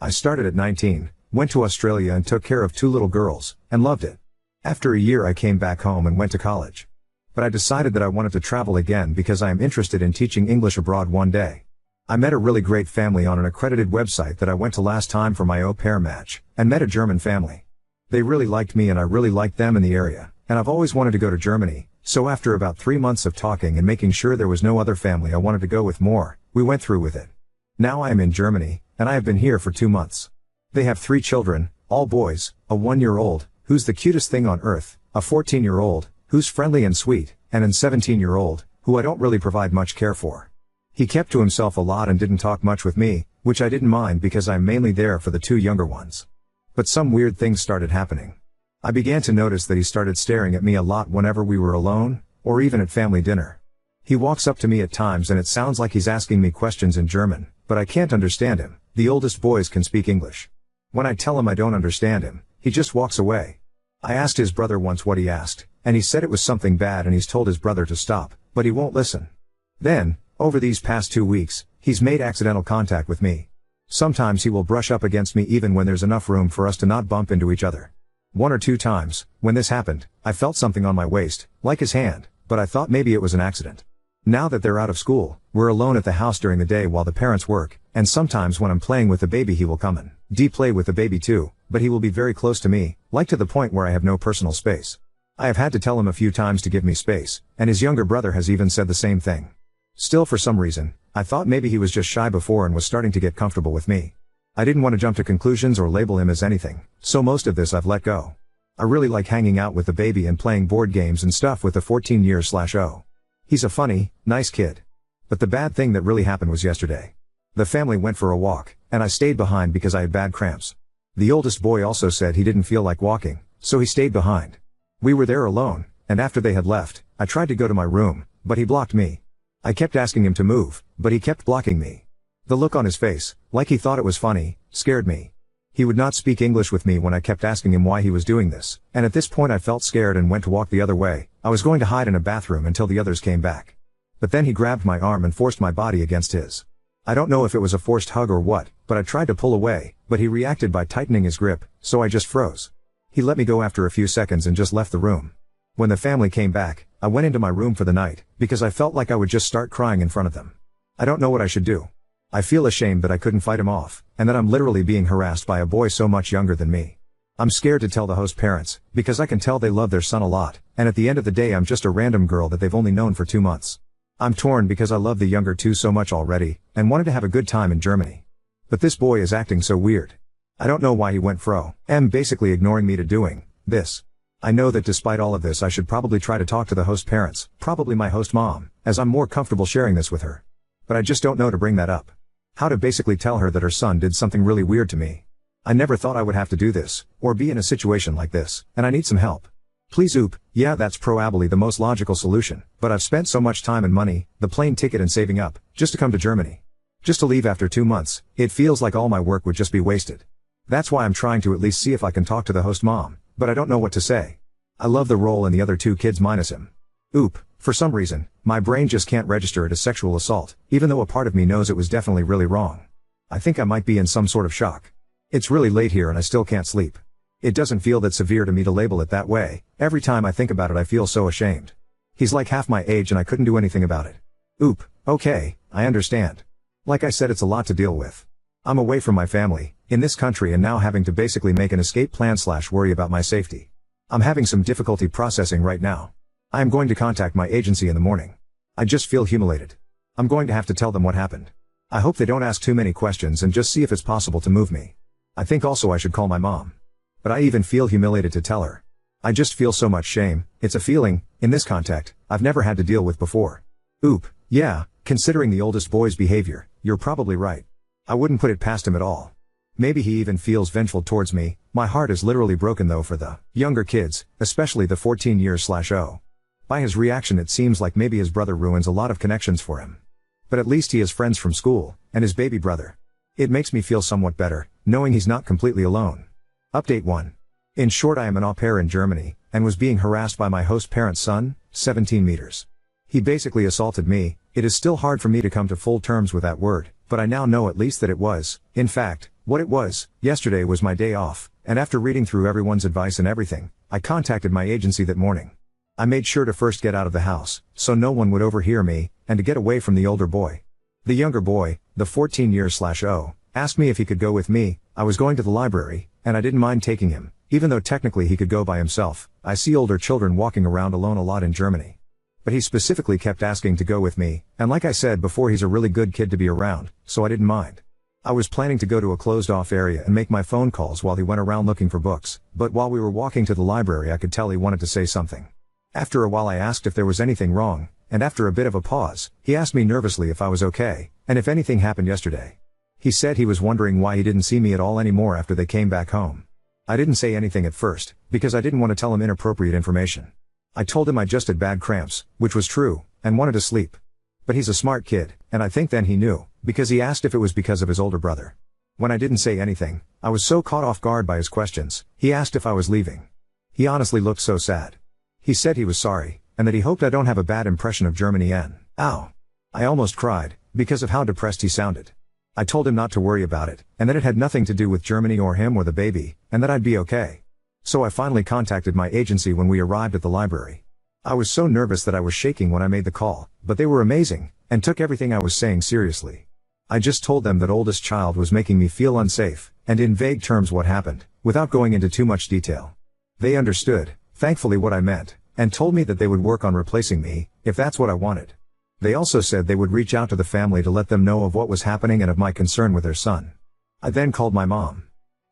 I started at 19, went to Australia and took care of 2 little girls, and loved it. After a year I came back home and went to college. But I decided that I wanted to travel again because I am interested in teaching English abroad one day. I met a really great family on an accredited website that I went to last time for my au pair match, and met a German family. They really liked me and I really liked them in the area, and I've always wanted to go to Germany, so after about 3 months of talking and making sure there was no other family I wanted to go with more, we went through with it. Now I am in Germany, and I have been here for 2 months. They have 3 children, all boys, a 1-year-old, who's the cutest thing on earth, a 14-year-old, who's friendly and sweet, and an 17-year-old, who I don't really provide much care for. He kept to himself a lot and didn't talk much with me, which I didn't mind because I'm mainly there for the 2 younger ones. But some weird things started happening. I began to notice that he started staring at me a lot whenever we were alone, or even at family dinner. He walks up to me at times and it sounds like he's asking me questions in German, but I can't understand him. The oldest boys can speak English. When I tell him I don't understand him, he just walks away. I asked his brother once what he asked, and he said it was something bad and he's told his brother to stop, but he won't listen. Then, over these past 2 weeks, he's made accidental contact with me. Sometimes he will brush up against me even when there's enough room for us to not bump into each other. 1 or 2 times, when this happened, I felt something on my waist, like his hand, but I thought maybe it was an accident. Now that they're out of school, we're alone at the house during the day while the parents work, and sometimes when I'm playing with the baby he will come and play with the baby too, but he will be very close to me, like to the point where I have no personal space. I have had to tell him a few times to give me space, and his younger brother has even said the same thing. Still, for some reason, I thought maybe he was just shy before and was starting to get comfortable with me. I didn't want to jump to conclusions or label him as anything, so most of this I've let go. I really like hanging out with the baby and playing board games and stuff with the 14-year-old. He's a funny, nice kid. But the bad thing that really happened was yesterday. The family went for a walk, and I stayed behind because I had bad cramps. The oldest boy also said he didn't feel like walking, so he stayed behind. We were there alone, and after they had left, I tried to go to my room, but he blocked me. I kept asking him to move, but he kept blocking me. The look on his face, like he thought it was funny, scared me. He would not speak English with me when I kept asking him why he was doing this, and at this point I felt scared and went to walk the other way. I was going to hide in a bathroom until the others came back. But then he grabbed my arm and forced my body against his. I don't know if it was a forced hug or what, but I tried to pull away, but he reacted by tightening his grip, so I just froze. He let me go after a few seconds and just left the room. When the family came back, I went into my room for the night, because I felt like I would just start crying in front of them. I don't know what I should do. I feel ashamed that I couldn't fight him off, and that I'm literally being harassed by a boy so much younger than me. I'm scared to tell the host parents, because I can tell they love their son a lot, and at the end of the day I'm just a random girl that they've only known for 2 months. I'm torn because I love the younger 2 so much already, and wanted to have a good time in Germany. But this boy is acting so weird. I don't know why he went basically ignoring me to doing this. I know that despite all of this I should probably try to talk to the host parents, probably my host mom, as I'm more comfortable sharing this with her. But I just don't know to bring that up. How to basically tell her that her son did something really weird to me. I never thought I would have to do this, or be in a situation like this, and I need some help. Please oop, yeah that's probably the most logical solution, but I've spent so much time and money, the plane ticket and saving up, just to come to Germany. Just to leave after 2 months, it feels like all my work would just be wasted. That's why I'm trying to at least see if I can talk to the host mom, but I don't know what to say. I love the role and the other 2 kids minus him. Oop, for some reason, my brain just can't register it as sexual assault, even though a part of me knows it was definitely really wrong. I think I might be in some sort of shock. It's really late here and I still can't sleep. It doesn't feel that severe to me to label it that way. Every time I think about it I feel so ashamed. He's like half my age and I couldn't do anything about it. Oop, okay, I understand. Like I said, it's a lot to deal with. I'm away from my family, in this country, and now having to basically make an escape plan / worry about my safety. I'm having some difficulty processing right now. I am going to contact my agency in the morning. I just feel humiliated. I'm going to have to tell them what happened. I hope they don't ask too many questions and just see if it's possible to move me. I think also I should call my mom. But I even feel humiliated to tell her. I just feel so much shame. It's a feeling, in this context, I've never had to deal with before. Oop, yeah, considering the oldest boy's behavior, you're probably right. I wouldn't put it past him at all. Maybe he even feels vengeful towards me. My heart is literally broken though for the younger kids, especially the 14-year-old. By his reaction it seems like maybe his brother ruins a lot of connections for him. But at least he has friends from school, and his baby brother. It makes me feel somewhat better, knowing he's not completely alone. Update 1. In short, I am an au pair in Germany, and was being harassed by my host parent's son, 17 meters. He basically assaulted me. It is still hard for me to come to full terms with that word, but I now know at least that it was, in fact, What it was, yesterday was my day off, and after reading through everyone's advice and everything, I contacted my agency that morning. I made sure to first get out of the house, so no one would overhear me, and to get away from the older boy. The younger boy, the 14-year/0, asked me if he could go with me. I was going to the library, and I didn't mind taking him, even though technically he could go by himself. I see older children walking around alone a lot in Germany. But he specifically kept asking to go with me, and like I said before, he's a really good kid to be around, so I didn't mind. I was planning to go to a closed-off area and make my phone calls while he went around looking for books, but while we were walking to the library I could tell he wanted to say something. After a while I asked if there was anything wrong, and after a bit of a pause, he asked me nervously if I was okay, and if anything happened yesterday. He said he was wondering why he didn't see me at all anymore after they came back home. I didn't say anything at first, because I didn't want to tell him inappropriate information. I told him I just had bad cramps, which was true, and wanted to sleep. But he's a smart kid, and I think then he knew, because he asked if it was because of his older brother. When I didn't say anything, I was so caught off guard by his questions, he asked if I was leaving. He honestly looked so sad. He said he was sorry, and that he hoped I don't have a bad impression of Germany and, ow. I almost cried, because of how depressed he sounded. I told him not to worry about it, and that it had nothing to do with Germany or him or the baby, and that I'd be okay. So I finally contacted my agency when we arrived at the library. I was so nervous that I was shaking when I made the call, but they were amazing, and took everything I was saying seriously. I just told them that oldest child was making me feel unsafe, and in vague terms what happened, without going into too much detail. They understood, thankfully, what I meant, and told me that they would work on replacing me, if that's what I wanted. They also said they would reach out to the family to let them know of what was happening and of my concern with their son. I then called my mom.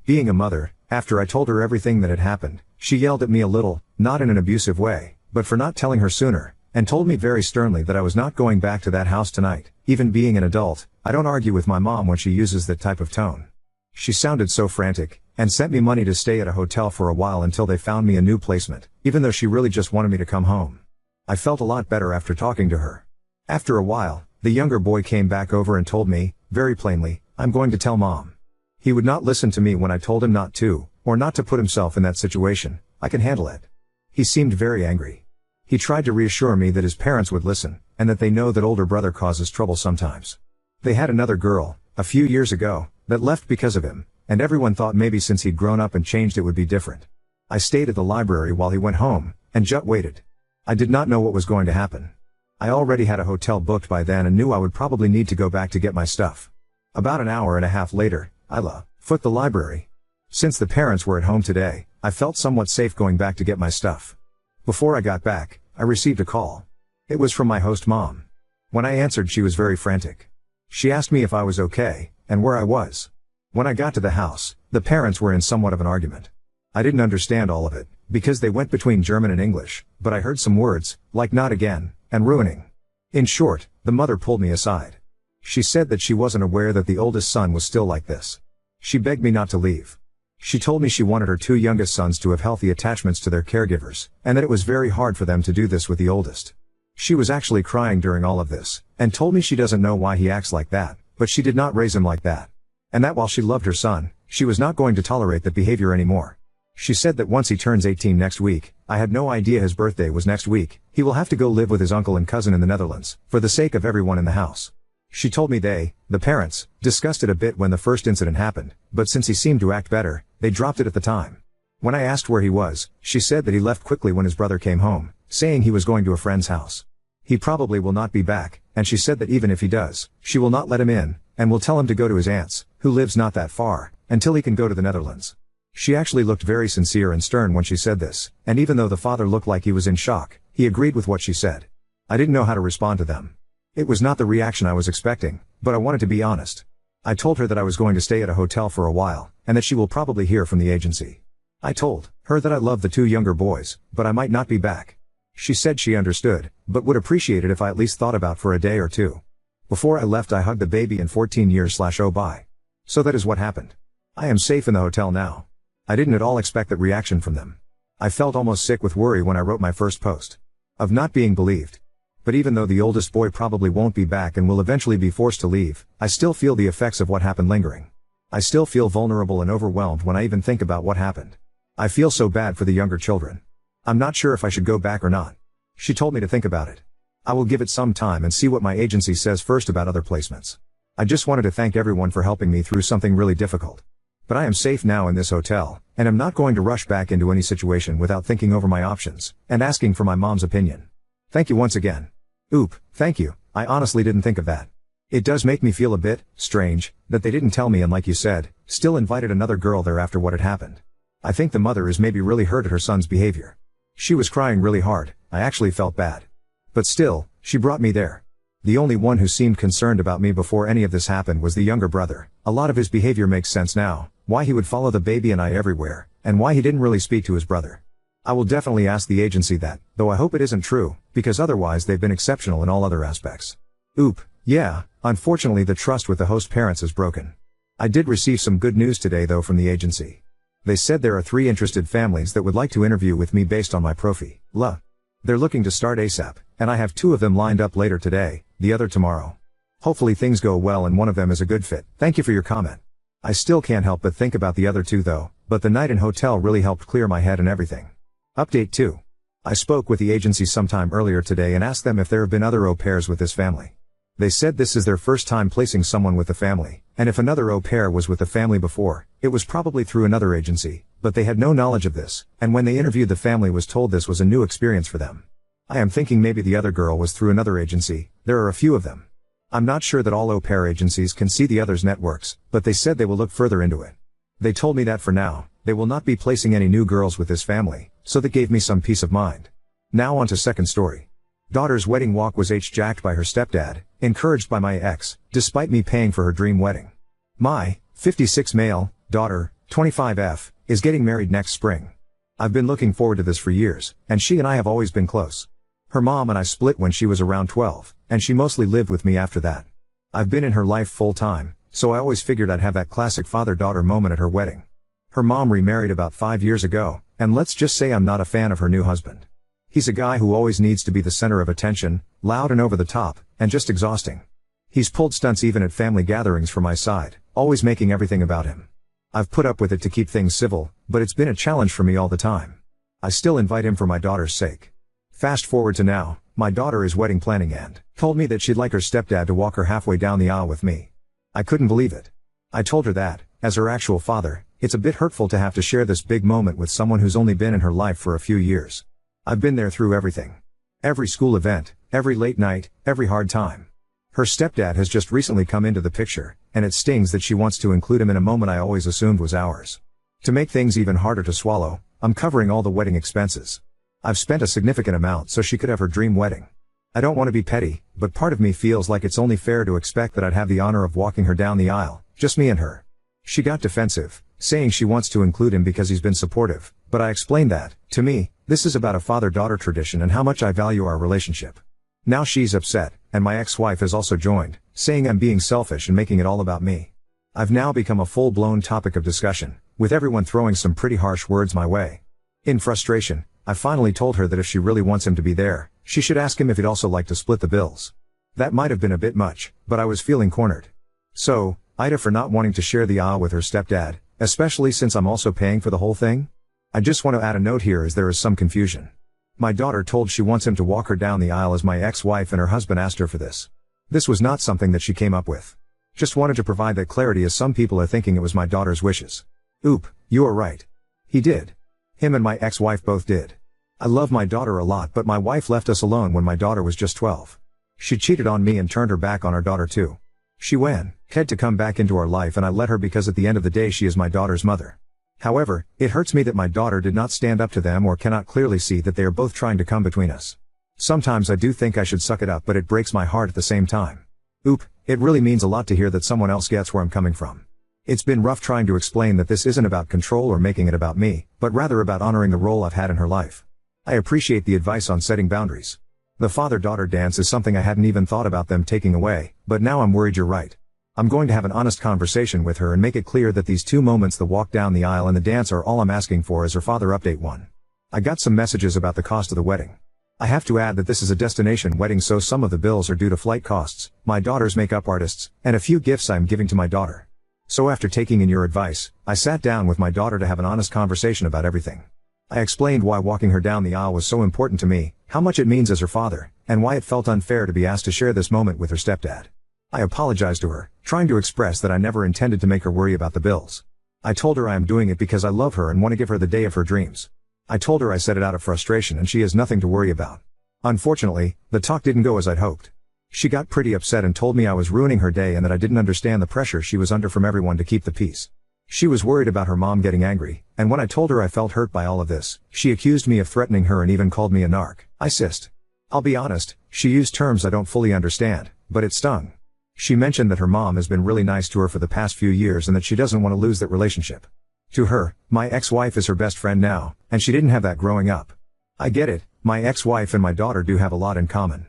Being a mother, after I told her everything that had happened, she yelled at me a little, not in an abusive way, but for not telling her sooner, and told me very sternly that I was not going back to that house tonight. Even being an adult, I don't argue with my mom when she uses that type of tone. She sounded so frantic, and sent me money to stay at a hotel for a while until they found me a new placement, even though she really just wanted me to come home. I felt a lot better after talking to her. After a while, the younger boy came back over and told me, very plainly, I'm going to tell Mom. He would not listen to me when I told him not to, or not to put himself in that situation. I can handle it. He seemed very angry. He tried to reassure me that his parents would listen, and that they know that older brother causes trouble sometimes. They had another girl, a few years ago, that left because of him, and everyone thought maybe since he'd grown up and changed it would be different. I stayed at the library while he went home, and just waited. I did not know what was going to happen. I already had a hotel booked by then and knew I would probably need to go back to get my stuff. About an hour and a half later, I left the library. Since the parents were at home today, I felt somewhat safe going back to get my stuff. Before I got back, I received a call. It was from my host mom. When I answered, she was very frantic. She asked me if I was okay, and where I was. When I got to the house, the parents were in somewhat of an argument. I didn't understand all of it, because they went between German and English, but I heard some words, like not again, and ruining. In short, the mother pulled me aside. She said that she wasn't aware that the oldest son was still like this. She begged me not to leave. She told me she wanted her two youngest sons to have healthy attachments to their caregivers, and that it was very hard for them to do this with the oldest. She was actually crying during all of this, and told me she doesn't know why he acts like that, but she did not raise him like that. And that while she loved her son, she was not going to tolerate that behavior anymore. She said that once he turns 18 next week, I had no idea his birthday was next week, he will have to go live with his uncle and cousin in the Netherlands, for the sake of everyone in the house. She told me they, the parents, discussed it a bit when the first incident happened, but since he seemed to act better, they dropped it at the time. When I asked where he was, she said that he left quickly when his brother came home, saying he was going to a friend's house. He probably will not be back, and she said that even if he does, she will not let him in, and will tell him to go to his aunt's, who lives not that far, until he can go to the Netherlands. She actually looked very sincere and stern when she said this, and even though the father looked like he was in shock, he agreed with what she said. I didn't know how to respond to them. It was not the reaction I was expecting, but I wanted to be honest. I told her that I was going to stay at a hotel for a while, and that she will probably hear from the agency. I told her that I loved the two younger boys, but I might not be back. She said she understood, but would appreciate it if I at least thought about for a day or two. Before I left, I hugged the baby and 14 years/oh bye. So that is what happened. I am safe in the hotel now. I didn't at all expect that reaction from them. I felt almost sick with worry when I wrote my first post. Of not being believed. But even though the oldest boy probably won't be back and will eventually be forced to leave, I still feel the effects of what happened lingering. I still feel vulnerable and overwhelmed when I even think about what happened. I feel so bad for the younger children. I'm not sure if I should go back or not. She told me to think about it. I will give it some time and see what my agency says first about other placements. I just wanted to thank everyone for helping me through something really difficult. But I am safe now in this hotel, and I'm not going to rush back into any situation without thinking over my options, and asking for my mom's opinion. Thank you once again. Oop, thank you, I honestly didn't think of that. It does make me feel a bit strange that they didn't tell me, and like you said, still invited another girl there after what had happened. I think the mother is maybe really hurt at her son's behavior. She was crying really hard, I actually felt bad. But still, she brought me there. The only one who seemed concerned about me before any of this happened was the younger brother. A lot of his behavior makes sense now, why he would follow the baby and I everywhere, and why he didn't really speak to his brother. I will definitely ask the agency that, though I hope it isn't true, because otherwise they've been exceptional in all other aspects. Oop, yeah, unfortunately the trust with the host parents is broken. I did receive some good news today though from the agency. They said there are 3 interested families that would like to interview with me based on my profile. They're looking to start ASAP, and I have 2 of them lined up later today, the other tomorrow. Hopefully things go well and one of them is a good fit. Thank you for your comment. I still can't help but think about the other 2 though, but the night in hotel really helped clear my head and everything. Update 2. I spoke with the agency sometime earlier today and asked them if there have been other au pairs with this family. They said this is their first time placing someone with the family, and if another au pair was with the family before, it was probably through another agency, but they had no knowledge of this, and when they interviewed the family was told this was a new experience for them. I am thinking maybe the other girl was through another agency, there are a few of them. I'm not sure that all au pair agencies can see the others' networks, but they said they will look further into it. They told me that for now, they will not be placing any new girls with this family, so that gave me some peace of mind. Now on to second story. Daughter's wedding walk was jacked by her stepdad, encouraged by my ex, despite me paying for her dream wedding. My 56 male daughter, 25F, is getting married next spring. I've been looking forward to this for years, and she and I have always been close. Her mom and I split when she was around 12, and she mostly lived with me after that. I've been in her life full time, so I always figured I'd have that classic father-daughter moment at her wedding. Her mom remarried about 5 years ago, and let's just say I'm not a fan of her new husband. He's a guy who always needs to be the center of attention, loud and over the top, and just exhausting. He's pulled stunts even at family gatherings for my side, always making everything about him. I've put up with it to keep things civil, but it's been a challenge for me all the time. I still invite him for my daughter's sake. Fast forward to now, my daughter is wedding planning and told me that she'd like her stepdad to walk her halfway down the aisle with me. I couldn't believe it. I told her that, as her actual father, it's a bit hurtful to have to share this big moment with someone who's only been in her life for a few years. I've been there through everything. Every school event, every late night, every hard time. Her stepdad has just recently come into the picture, and it stings that she wants to include him in a moment I always assumed was ours. To make things even harder to swallow, I'm covering all the wedding expenses. I've spent a significant amount so she could have her dream wedding. I don't want to be petty, but part of me feels like it's only fair to expect that I'd have the honor of walking her down the aisle, just me and her. She got defensive, saying she wants to include him because he's been supportive, but I explained that, to me, this is about a father-daughter tradition and how much I value our relationship. Now she's upset, and my ex-wife has also joined, saying I'm being selfish and making it all about me. I've now become a full-blown topic of discussion, with everyone throwing some pretty harsh words my way. In frustration, I finally told her that if she really wants him to be there, she should ask him if he'd also like to split the bills. That might have been a bit much, but I was feeling cornered. So, Ida for not wanting to share the aisle with her stepdad, especially since I'm also paying for the whole thing? I just want to add a note here as there is some confusion. My daughter told she wants him to walk her down the aisle as my ex-wife and her husband asked her for this. This was not something that she came up with. Just wanted to provide that clarity as some people are thinking it was my daughter's wishes. Oop, you are right. He did. Him and my ex-wife both did. I love my daughter a lot, but my wife left us alone when my daughter was just 12. She cheated on me and turned her back on our daughter too. She had to come back into our life and I let her because at the end of the day she is my daughter's mother. However, it hurts me that my daughter did not stand up to them or cannot clearly see that they are both trying to come between us. Sometimes I do think I should suck it up, but it breaks my heart at the same time. Oop, it really means a lot to hear that someone else gets where I'm coming from. It's been rough trying to explain that this isn't about control or making it about me, but rather about honoring the role I've had in her life. I appreciate the advice on setting boundaries. The father-daughter dance is something I hadn't even thought about them taking away, but now I'm worried you're right. I'm going to have an honest conversation with her and make it clear that these 2 moments, the walk down the aisle and the dance, are all I'm asking for as her father. Update 1. I got some messages about the cost of the wedding. I have to add that this is a destination wedding, so some of the bills are due to flight costs, my daughter's makeup artists, and a few gifts I'm giving to my daughter. So after taking in your advice, I sat down with my daughter to have an honest conversation about everything. I explained why walking her down the aisle was so important to me, how much it means as her father, and why it felt unfair to be asked to share this moment with her stepdad. I apologized to her, trying to express that I never intended to make her worry about the bills. I told her I am doing it because I love her and want to give her the day of her dreams. I told her I said it out of frustration and she has nothing to worry about. Unfortunately, the talk didn't go as I'd hoped. She got pretty upset and told me I was ruining her day and that I didn't understand the pressure she was under from everyone to keep the peace. She was worried about her mom getting angry, and when I told her I felt hurt by all of this, she accused me of threatening her and even called me a narc. I sissed. I'll be honest, she used terms I don't fully understand, but it stung. She mentioned that her mom has been really nice to her for the past few years and that she doesn't want to lose that relationship. To her, my ex-wife is her best friend now, and she didn't have that growing up. I get it, my ex-wife and my daughter do have a lot in common.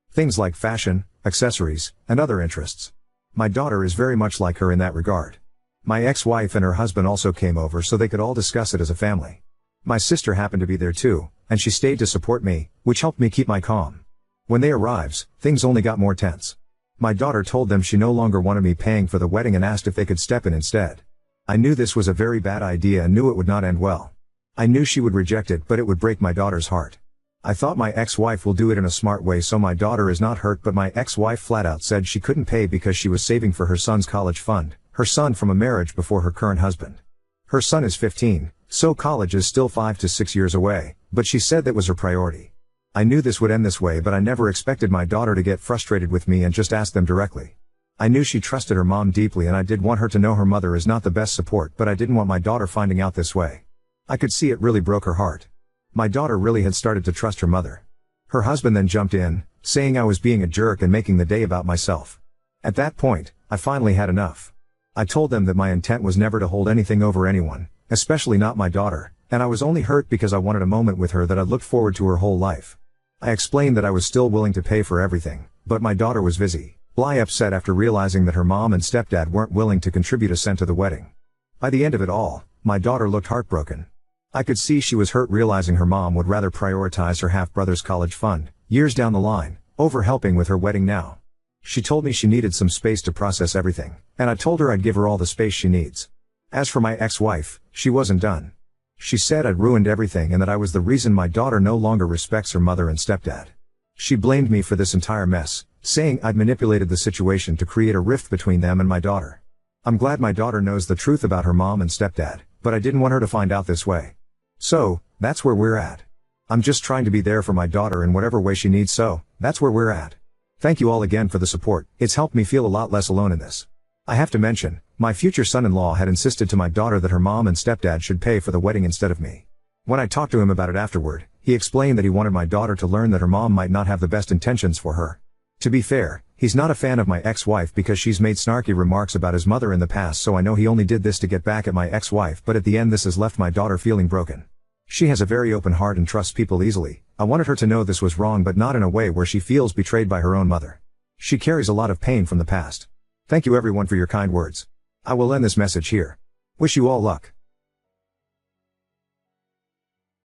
Things like fashion, accessories, and other interests. My daughter is very much like her in that regard. My ex-wife and her husband also came over so they could all discuss it as a family. My sister happened to be there too, and she stayed to support me, which helped me keep my calm. When they arrived, things only got more tense. My daughter told them she no longer wanted me paying for the wedding and asked if they could step in instead. I knew this was a very bad idea and knew it would not end well. I knew she would reject it, but it would break my daughter's heart. I thought my ex-wife will do it in a smart way so my daughter is not hurt, but my ex-wife flat out said she couldn't pay because she was saving for her son's college fund, her son from a marriage before her current husband. Her son is 15, so college is still 5 to 6 years away, but she said that was her priority. I knew this would end this way, but I never expected my daughter to get frustrated with me and just ask them directly. I knew she trusted her mom deeply and I did want her to know her mother is not the best support, but I didn't want my daughter finding out this way. I could see it really broke her heart. My daughter really had started to trust her mother. Her husband then jumped in, saying I was being a jerk and making the day about myself. At that point, I finally had enough. I told them that my intent was never to hold anything over anyone, especially not my daughter, and I was only hurt because I wanted a moment with her that I'd looked forward to her whole life. I explained that I was still willing to pay for everything, but my daughter was visibly upset after realizing that her mom and stepdad weren't willing to contribute a cent to the wedding. By the end of it all, my daughter looked heartbroken. I could see she was hurt realizing her mom would rather prioritize her half-brother's college fund, years down the line, over helping with her wedding now. She told me she needed some space to process everything, and I told her I'd give her all the space she needs. As for my ex-wife, she wasn't done. She said I'd ruined everything and that I was the reason my daughter no longer respects her mother and stepdad. She blamed me for this entire mess, saying I'd manipulated the situation to create a rift between them and my daughter. I'm glad my daughter knows the truth about her mom and stepdad, but I didn't want her to find out this way. So, that's where we're at. I'm just trying to be there for my daughter in whatever way she needs, so, that's where we're at. Thank you all again for the support, it's helped me feel a lot less alone in this. I have to mention, my future son-in-law had insisted to my daughter that her mom and stepdad should pay for the wedding instead of me. When I talked to him about it afterward, he explained that he wanted my daughter to learn that her mom might not have the best intentions for her. To be fair, he's not a fan of my ex-wife because she's made snarky remarks about his mother in the past, so I know he only did this to get back at my ex-wife, but at the end this has left my daughter feeling broken. She has a very open heart and trusts people easily. I wanted her to know this was wrong, but not in a way where she feels betrayed by her own mother. She carries a lot of pain from the past. Thank you everyone for your kind words. I will end this message here. Wish you all luck.